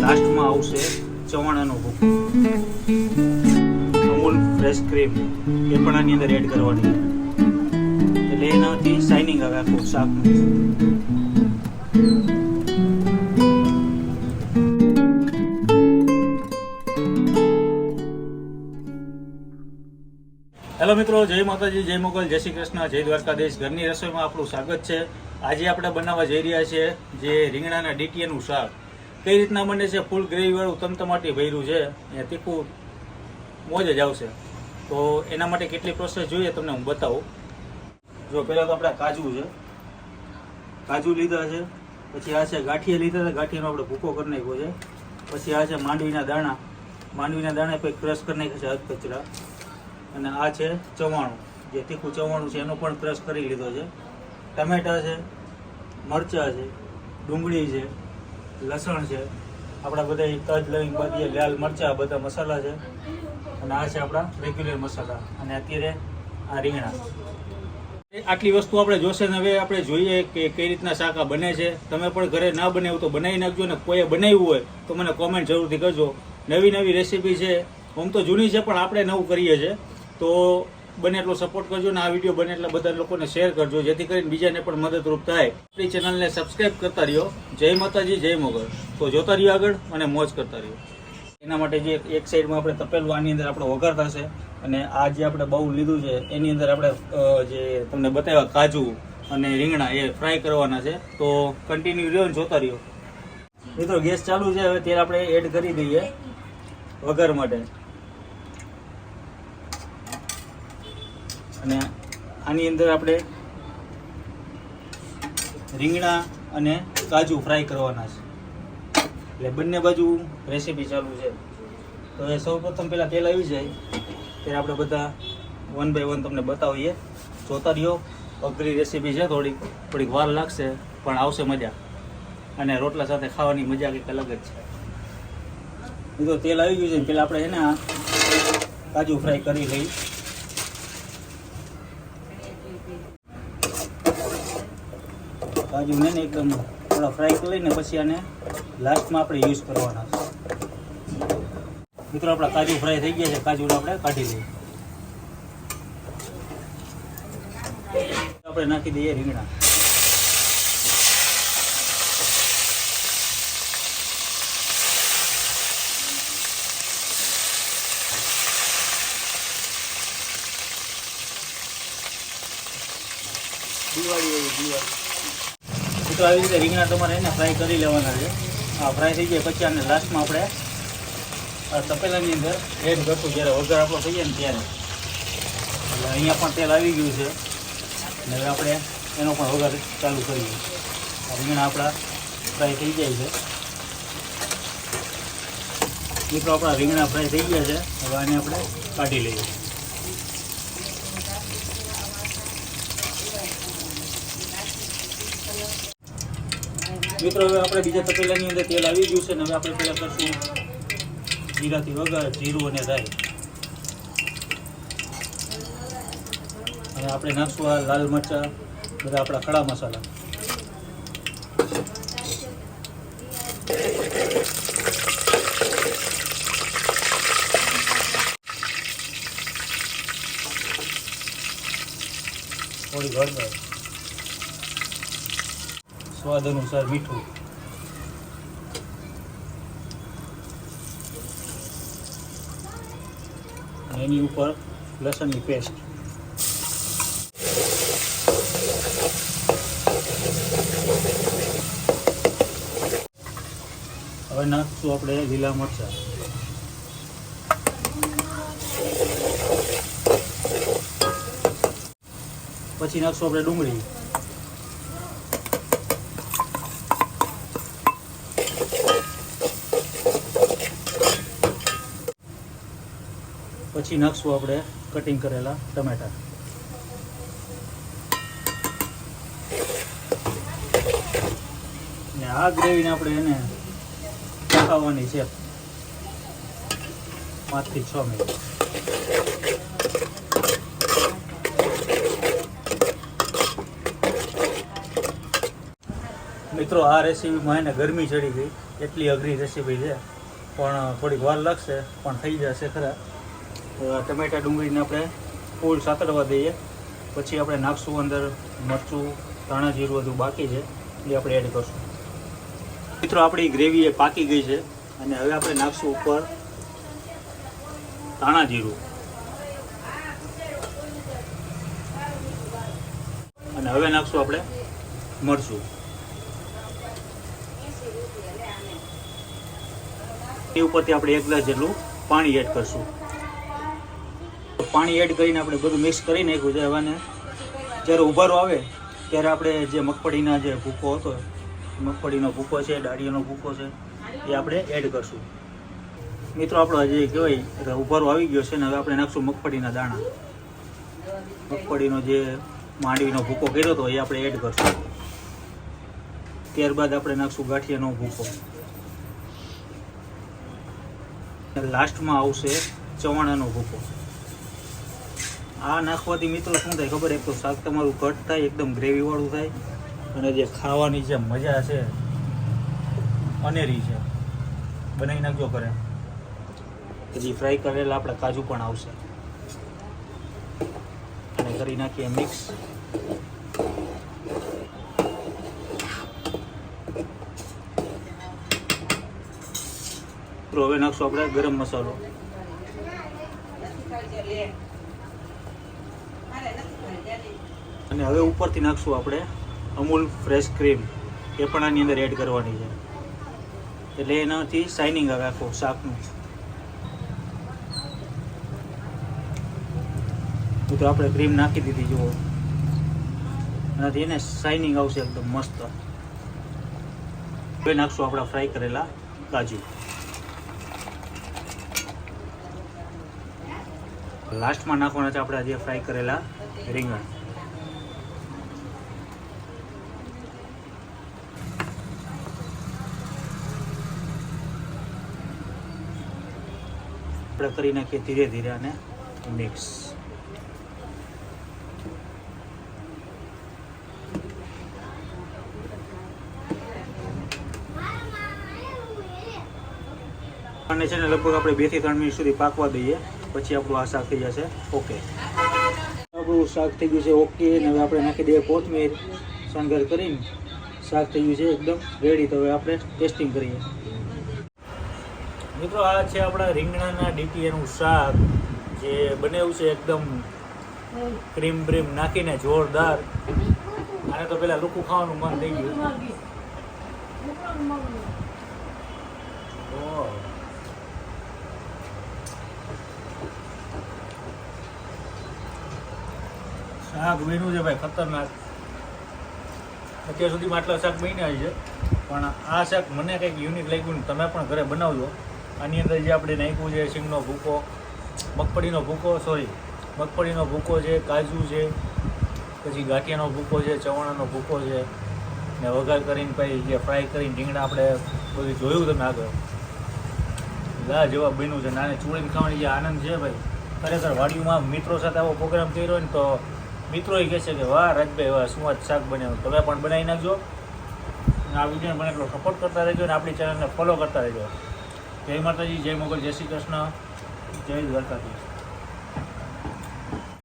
લાસ્ટમાં આવશે ચવાણાનો ભૂકો, અમૂલ ફ્રેશ ક્રીમ એ પણ આની અંદર એડ કરવાની, એટલે એનાથી શાઇનિંગ આવે આખું શાકનું. હેલો મિત્રો, જય માતાજી, જય મોગલ, જય શ્રી કૃષ્ણ, જય દ્વારકાધીશ. ઘરની રસોઈમાં આપણું સ્વાગત છે. આજે આપણે બનાવવા જઈ રહ્યા છીએ જે રીંગણાના ડીટીયાનું શાક. કઈ રીતના બને છે, ફૂલ ગ્રેવીવાળું તમતમાટી ભર્યું છે, એ તીખું મોજ જ આવશે. તો એના માટે કેટલી પ્રોસેસ જોઈએ તમને હું બતાવું. જો પહેલાં તો આપણે કાજુ લીધા છે, પછી આ છે ગાંઠિયા લીધા હતા, ગાંઠિયાનો આપણે ભૂકો કરી નાખ્યો છે. પછી આ છે માંડવીના દાણા પછી ક્રશ કરી નાખ્યા છે હાથ કચરા. અને આ છે ચવાણું, જે તીખું ચવાણું છે એનો પણ ક્રશ કરી લીધો છે. ટમેટા છે, મરચાં છે, ડુંગળી છે, લસણ છે, આપણા બધા તજ લવિંગ બાદીએ લાલ મરચાં બધા મસાલા છે. અને આ છે આપણા રેગ્યુલર મસાલા. અને અત્યારે આ રીંગણા. આટલી વસ્તુ આપણે જોશે ને હવે આપણે જોઈએ કે કઈ રીતના શાક આ બને છે. તમે પણ ઘરે ના બનાવ્યું તો બનાવી નાખજો, ને કોઈએ બનાવ્યું હોય તો મને કોમેન્ટ જરૂરથી કરજો. નવી રેસીપી છે, આમ તો જૂની છે પણ આપણે નવું કરીએ છીએ, તો બને એટલો સપોર્ટ કરજો ને આ વિડીયો બને એટલે બધા લોકોને શેર કરજો, જેથી કરીને બીજાને પણ મદદરૂપ થાય. આપણી ચેનલને સબસ્ક્રાઈબ કરતા રહ્યો. જય માતાજી, જય મોગલ. તો જોતા રહ્યો આગળ અને મોજ કરતા રહ્યો. એના માટે જે એક સાઈડમાં આપણે તપેલું, આની અંદર આપણે વઘાર થશે. અને આ જે આપણે બાઉલ લીધું છે એની અંદર આપણે જે તમને બતાવ્યા કાજુ અને રીંગણા એ ફ્રાય કરવાના છે. તો કન્ટિન્યુ રહ્યો ને જોતા રહ્યો. મિત્રો ગેસ ચાલુ છે, હવે તેલ આપણે એડ કરી દઈએ વઘાર માટે. અને આની અંદર આપણે રીંગણા અને કાજુ ફ્રાય કરવાના છે, એટલે બંને બાજુ રેસીપી ચાલુ છે. તો એ સૌ પ્રથમ પહેલાં તેલ આવી જાય ત્યારે આપણે બધા 1 by 1 તમને બતાવીએ. જોતા રહ્યો. અઘરી રેસીપી છે, થોડીક વાર લાગશે પણ આવશે મજા, અને રોટલા સાથે ખાવાની મજા કંઈક અલગ જ છે. તો તેલ આવી ગયું છે, પહેલાં આપણે છે ને આ કાજુ ફ્રાય કરી લઈ. કાજુને ને એકદમ થોડા ફ્રાય કરી લઈને પછી આને લાસ્ટમાં આપણે યુઝ કરવાના છે. મિત્રો આપણા કાજુ ફ્રાય થઈ ગયા છે, કાજુને આપણે કાઢી લઈએ. આપણે નાખી દઈએ રીંગણા. દિવાળી મિત્રો આવી રીતે રીંગણા તમારે એને ફ્રાય કરી લેવાના છે. આ ફ્રાય થઈ જાય પછી આને લાસ્ટમાં આપણે આ તપેલાની અંદર એડ કરશું જ્યારે વઘાર આપણો થઈ જાય ને ત્યારે. એટલે અહીંયા પણ તેલ આવી ગયું છે અને હવે આપણે એનો પણ વઘાર ચાલુ કરીએ. રીંગણા આપણા ફ્રાય થઈ જાય છે. મિત્રો આપણા રીંગણા ફ્રાય થઈ ગયા છે, હવે આને આપણે કાઢી લઈએ. મિત્રો હવે આપણે બીજા તપેલાની અંદર તેલ આવી ગયું છે ને હવે આપણે પહેલાં કરશું જીરાથી વઘાર, જીરું અને રાઈ. અને આપણે નાખશું આ લાલ મરચાં, બધા આપણા ખડા મસાલા. થોડી હળદર, સ્વાદ અનુસાર મીઠું, અને એની ઉપર લસણની પેસ્ટ. હવે નાખશું આપણે લીલા મરચાં. પછી નાખશું આપણે ડુંગળી. પછી નાખશું આપણે કટિંગ કરેલા ટમેટા. ને આ ગ્રેવીને આપણે એને પકાવવાની છે 5 થી 6 મિનિટ. મિત્રો આ રેસીપીમાં એને ગરમી ચડી ગઈ એટલી અઘરી રેસીપી છે, પણ થોડીક વાર લાગશે, પણ થઈ જશે ખરા. ટમેટા ડુંગળીને આપણે ફૂલ સાતળવા દઈએ, પછી આપણે નાખશું અંદર મરચું, ધાણા જીરું બધું બાકી છે એ આપણે એડ કરશું. મિત્રો આપણી ગ્રેવી એ પાકી ગઈ છે અને હવે આપણે નાખશું ઉપર ધાણા જીરું અને હવે નાખશું આપણે મરચું. એ ઉપરથી આપણે 1 ગ્લાસ જેટલું પાણી એડ કરશું. પાણી એડ કરીને આપણે બધું મિક્સ કરી નાખ્યું છે. હવે જ્યારે ઉભારો આવે ત્યારે આપણે જે મગફળીના જે ભૂકો હતો, મગફળીનો ભૂકો છે, ડાળીયાનો ભૂકો છે, એ આપણે એડ કરશું. મિત્રો આપણો જે કહેવાય ઉભારો આવી ગયો છે ને હવે આપણે નાખશું મગફળીના દાણા. મગફળીનો જે માંડવીનો ભૂકો કર્યો હતો એ આપણે એડ કરશું. ત્યારબાદ આપણે નાખશું ગાંઠિયાનો ભૂકો. લાસ્ટમાં આવશે ચવાણાનો ભૂકો. આ નાખવાથી મિત્રો શું થાય ખબર? એક તો શાક તમારું કટ થાય, એકદમ ગ્રેવીવાળું થાય અને જે ખાવાની જે મજા છે અનેરી છે. બનાવી નાખજો ઘરે. પછી ફ્રાય કરેલા આપણે કાજુ પણ આવશે અને કરી નાખીએ મિક્સ. તો હવે નાખશું આપણે ગરમ મસાલો. અને હવે ઉપરથી નાખશું આપણે અમૂલ ફ્રેશ ક્રીમ. એ પણ આની અંદર એડ કરવાની છે, એટલે એનાથી શાઇનિંગ આવે આખું શાકનું. તો આપણે ક્રીમ નાખી દીધી જુઓ, એનાથી એને શાઇનિંગ આવશે એકદમ મસ્ત. હવે નાખશું આપણા ફ્રાય કરેલા કાજુ. લાસ્ટમાં નાખવાના છે આપણા જે ફ્રાય કરેલા રીંગણ. આપણે કરી નાખીએ ધીરે ધીરે અને મિક્સ. અને છે ને લગભગ આપણે 2 થી 3 મિનિટ સુધી પાકવા દઈએ, પછી આપણું આ શાક થઈ જશે ઓકે. આપણું શાક થઈ ગયું છે ઓકે. અને હવે આપણે નાખી દઈએ કોથમીર. શણગાર કરીને શાક થઈ ગયું છે એકદમ રેડી. તો હવે આપણે ટેસ્ટિંગ કરીએ. મિત્રો આ છે આપણા રીંગણાના ડીટીએનું શાક, જે બનાવ્યું છે એકદમ ક્રીમ બ્રીમ નાખીને જોરદાર. આને તો પેલા લોકો ખાવાનું મન થઈ ગયું. શાક બન્યું છે ભાઈ ખતરનાક. અત્યાર સુધીમાં આટલા શાક બન્યા છે, પણ આ શાક મને કંઈક યુનિક લાગ્યું ને તમે પણ ઘરે બનાવજો. આની અંદર જે આપણે નાખ્યું છે સિંગનો ભૂકો, મગફળીનો ભૂકો છે, કાજુ છે, પછી ગાંઠિયાનો ભૂકો છે, ચવાણાનો ભૂકો છે, ને વઘાર કરીને પછી જે ફ્રાય કરીને રીંગણા આપણે બધું જોયું તમે આગળ. લાજવાબ બન્યું છે. નાને ચૂડીને ખાવાની જે આનંદ છે ભાઈ, ખરેખર વાડીમાં મિત્રો સાથે આવો પ્રોગ્રામ કર્યો હોય ને તો મિત્રો એ કહે છે કે વાહ રાજભાઈ વાહ શું જ શાક બનાવ્યું. તમે પણ બનાવી નાખજો. આ વિડીયોને મને એટલો સપોર્ટ કરતા રહેજો અને આપણી ચેનલને ફોલો કરતા રહેજો. જય માતાજી, જય મોગલ, જય શ્રી કૃષ્ણ, જય દ્વારકાધીશ.